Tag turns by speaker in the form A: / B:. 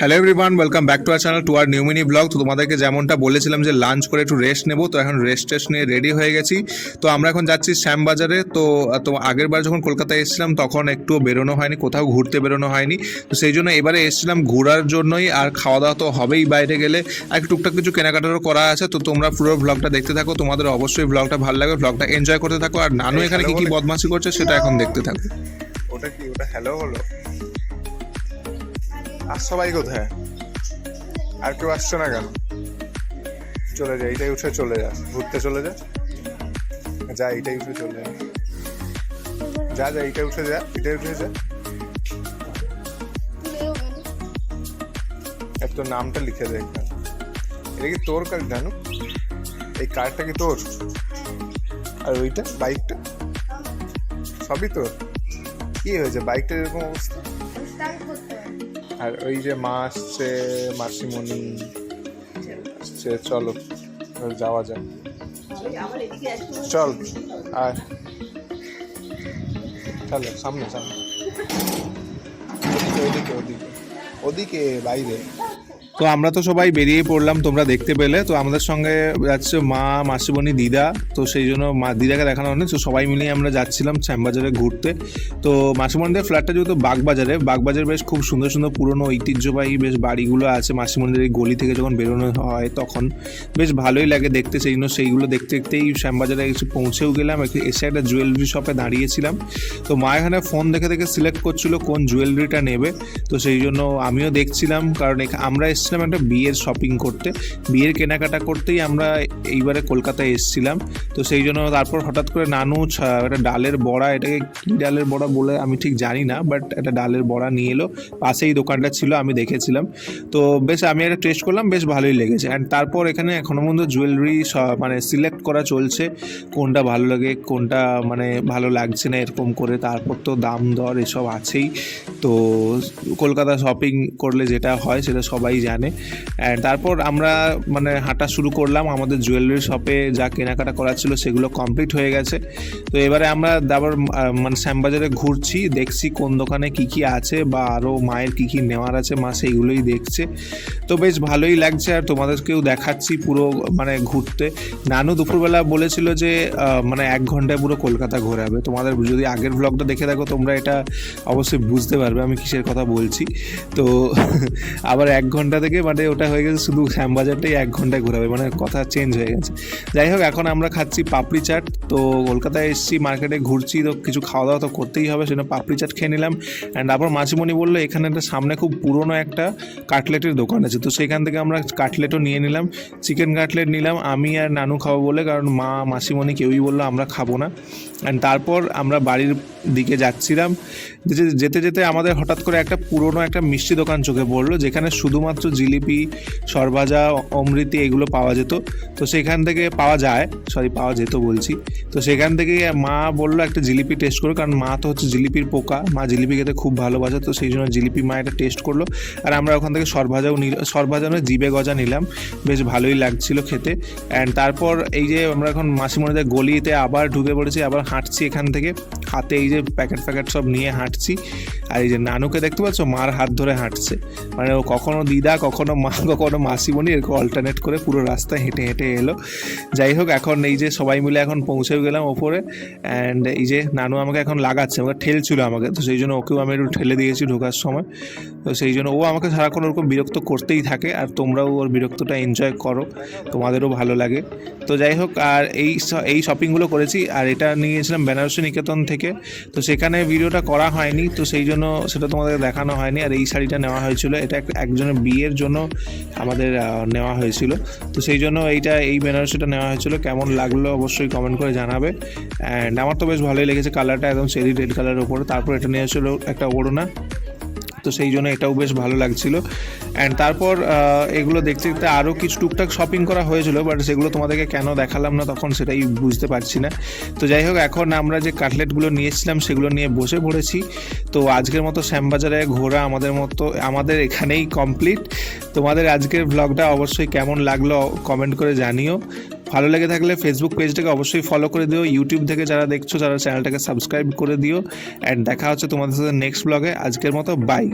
A: Hello everyone, welcome back to our channel, to our new mini blog. তো তোমাদেরকে যেমনটা বলেছিলাম যে লাঞ্চ করে একটু রেস্ট নেবো, তো এখন রেস্ট নিয়ে রেডি হয়ে গেছি। তো আমরা এখন যাচ্ছি শ্যামবাজারে। তো আগের বার যখন কলকাতায় এসেছিলাম তখন একটু বেরোনো হয়নি, কোথাও ঘুরতে বেরোনো হয়নি। তো সেই জন্য এবারে এসেছিলাম ঘোরার জন্যই, আর খাওয়া দাওয়া তো হবেই বাইরে গেলে, আর টুকটাক কিছু কেনাকাটারও করা আছে। তো তোমরা পুরো ব্লগটা দেখতে থাকো, তোমাদের অবশ্যই ব্লগটা ভালো লাগবে, ব্লগটা এনজয় করতে থাকো। আর নানু এখানে কি কি বদমাশি করছে সেটা এখন দেখতে থাকো।
B: ওটা কি? ওটা হ্যালো হলো? আর সবাই কোথায়? আর কেউ আসছে না কেন? চলে যা, এইটাই উঠে চলে যা, ঘুরতে চলে যা। যা, এইটাই উঠে চলে যা, যা যা, এইটাই উঠে যা, এটাই উঠে যা। তোর নামটা লিখে দে এখানে। এটা কি তোর কার জানো? এই কারটা কি তোর? আর ওইটা বাইকটা সবই তোর? কি হয়েছে বাইকটার এরকম অবস্থা? আর ওই যে মা আসছে, মাসিমণি আসছে, চলো যাওয়া যায়। চল আর চলো সামনে সামনে, ওদিকে ওদিকে ওদিকে বাইরে।
A: তো আমরা তো সবাই বেরিয়ে পড়লাম, তোমরা দেখতে পেলে। তো আমাদের সঙ্গে যাচ্ছে মা, মাসিমণি, দিদা। তো সেই জন্য দিদাকে দেখানো হয়নি, তো সবাই মিলিয়ে আমরা যাচ্ছিলাম শ্যামবাজারে ঘুরতে। তো মাসিমণিদের ফ্ল্যাটটা যেহেতু বাগবাজারে বেশ খুব সুন্দর সুন্দর পুরনো ঐতিহ্যবাহী বেশ বাড়িগুলো আছে। মাসিমণিদের এই গলি থেকে যখন বেরোনো হয় তখন বেশ ভালোই লাগে দেখতে। সেই জন্য সেইগুলো দেখতে দেখতেই শ্যামবাজারে এসে পৌঁছেও গেলাম। এসে একটা জুয়েলারি শপে দাঁড়িয়েছিলাম। তো মা এখানে ফোন দেখে দেখে সিলেক্ট করছিল কোন জুয়েলারিটা নেবে। তো সেই জন্য আমিও দেখছিলাম, কারণ আমরা এসেছিলাম একটা বিয়ের শপিং করতে, বিয়ের কেনাকাটা করতেই আমরা এইবারে কলকাতায় এসেছিলাম। তো সেই জন্য তারপর হঠাৎ করে নানু একটা ডালের বড়া, এটাকে কী ডালের বড়া বলে আমি ঠিক জানি না, বাট একটা ডালের বড়া নিয়ে এলো। পাশেই দোকানটা ছিল, আমি দেখেছিলাম। তো বেশ আমি একটা টেস্ট করলাম, বেশ ভালোই লেগেছে। অ্যান্ড তারপর এখানে এখনো পর্যন্ত জুয়েলারি মানে সিলেক্ট করা চলছে, কোনটা ভালো লাগে কোনটা মানে ভালো লাগছে না এরকম করে। তারপর তো দাম দর এসব আছেই। তো কলকাতা শপিং করলে যেটা হয় সেটা সবাই জানে। অ্যান্ড তারপর আমরা মানে হাঁটা শুরু করলাম। আমাদের জুয়েলারি শপে যা কেনাকাটা করা ছিল সেগুলো কমপ্লিট হয়ে গেছে। তো এবারে আমরা আবার মানে শ্যামবাজারে ঘুরছি, দেখছি কোন দোকানে কি কি আছে বা আরও মায়ের কি কি নেওয়ার আছে, মা সেইগুলোই দেখছে। তো বেশ ভালোই লাগছে, আর তোমাদেরকেও দেখাচ্ছি পুরো মানে ঘুরতে। নানু দুপুরবেলা বলেছিল যে মানে 1 ঘন্টায় পুরো কলকাতা ঘোরাবে। তোমাদের যদি আগের ব্লগটা দেখে থাকো তোমরা এটা অবশ্যই বুঝতে পারবে আমি কিসের কথা বলছি। তো আবার 1 ঘন্টা থেকে মানে ওটা হয়ে গেছে শুধু শ্যামবাজারটাই 1 ঘন্টায় ঘোরাবে, মানে কথা চেঞ্জ হয়ে গেছে। যাই হোক, এখন আমরা খাচ্ছি পাপড়ি চাট। তো কলকাতায় এসেছি, মার্কেটে ঘুরছি, তো কিছু খাওয়া দাওয়া তো করতেই হবে, সেজন্য পাপড়ি চাট খেয়ে নিলাম। অ্যান্ড আবার মাসিমণি বললো এখানে একটা সামনে খুব পুরনো একটা কাটলেটের দোকান আছে, তো সেখান থেকে আমরা কাটলেটও নিয়ে নিলাম। চিকেন কাটলেট নিলাম আমি আর নানু খাবো বলে, কারণ মা মাসিমণি কেউই বললো আমরা খাবো না। অ্যান্ড তারপর আমরা বাড়ির দিকে যাচ্ছিলাম। যেতে যেতে আমাদের হঠাৎ করে একটা পুরনো একটা মিষ্টি দোকান চোখে পড়লো, যেখানে শুধুমাত্র জিলিপি, সরভাজা, অমৃতি এগুলো পাওয়া যেত। তো সেখান থেকে পাওয়া যেত বলছি। তো সেখান থেকে মা বললো একটা জিলিপি টেস্ট করো, কারণ মা তো হচ্ছে জিলিপির পোকা, মা জিলিপি খেতে খুব ভালোবাসে। তো সেই জন্য জিলিপি মা এটা টেস্ট করলো। আর আমরা ওখান থেকে সরভাজা নয় জিবে গজা নিলাম, বেশ ভালোই লাগছিল খেতে। অ্যান্ড তারপর এই যে আমরা এখন মাসিমণিদের গলিতে আবার ঢুকে পড়েছি, আবার হাঁটছি এখান থেকে, হাতে এই যে প্যাকেট সব নিয়ে হাঁটছি। আর এই যে নানুকে দেখতে পাচ্ছ, মার হাত ধরে হাঁটছে, মানে ও কখনো দিদা, কখনো মা, কখনো মাসিমণি, এরকম অল্টারনেট করে পুরো রাস্তায় হেঁটে হেঁটে এলো। যাই হোক, এখন এই যে সবাই মিলে এখন পৌঁছেও গেলাম ওপরে। অ্যান্ড এই যে নানু আমাকে এখন লাগাচ্ছে, আমাকে ঠেলছিল আমাকে, তো সেই জন্য ওকেও আমি একটু ঠেলে দিয়েছি ঢোকার সময়। তো সেই জন্য ও আমাকে সারাক্ষণ ওরকম বিরক্ত করতেই থাকে, আর তোমরাও ওর বিরক্তটা এনজয় করো, তোমাদেরও ভালো লাগে। তো যাই হোক, আর এই শপিংগুলো করেছি। আর এটা নিয়ে গেছিলাম বেনারসি নিকেতন থেকে, তো সেখানে ভিডিওটা করা হয়নি, তো সেই জন্য সেটা তোমাদের দেখানো হয়নি। আর এই শাড়িটা নেওয়া হয়েছিল, এটা একজনের বিয়ের জন্য আমাদের নেওয়া হয়েছিল। তো সেই জন্য এই বেনারসিটা নেওয়া হয়েছিল। কেমন লাগলো অবশ্যই কমেন্ট করে জানাবে। অ্যান্ড আমার তো বেশ ভালোই লেগেছে, কালারটা একদম চেরি রেড কালারের ওপরে। তারপর এটা নিয়ে এসেছিলো একটা ওড়না, তো সেই জন্য এটাও বেশ ভালো লাগছিল। অ্যান্ড তারপর এগুলো দেখতে দেখতে আরও কিছু টুকটাক শপিং করা হয়েছিল, বাট সেগুলো তোমাদেরকে কেন দেখালাম না তখন সেটাই বুঝতে পারছি না। তো যাই হোক, এখন আমরা যে কাটলেটগুলো নিয়েছিলাম সেগুলো নিয়ে বসে পড়েছি। তো আজকের মতো শ্যামবাজারে ঘোরা আমাদের এখানেই কমপ্লিট। তোমাদের আজকের ব্লগটা অবশ্যই কেমন লাগলো কমেন্ট করে জানিও। ভালো লেগে থাকলে ফেসবুক পেজটাকে অবশ্যই ফলো করে দিও, ইউটিউব থেকে যারা দেখছো তারা চ্যানেলটাকে সাবস্ক্রাইব করে দিও। অ্যান্ড দেখা হচ্ছে তোমাদের সাথে নেক্সট ব্লগে। আজকের মতো বাই।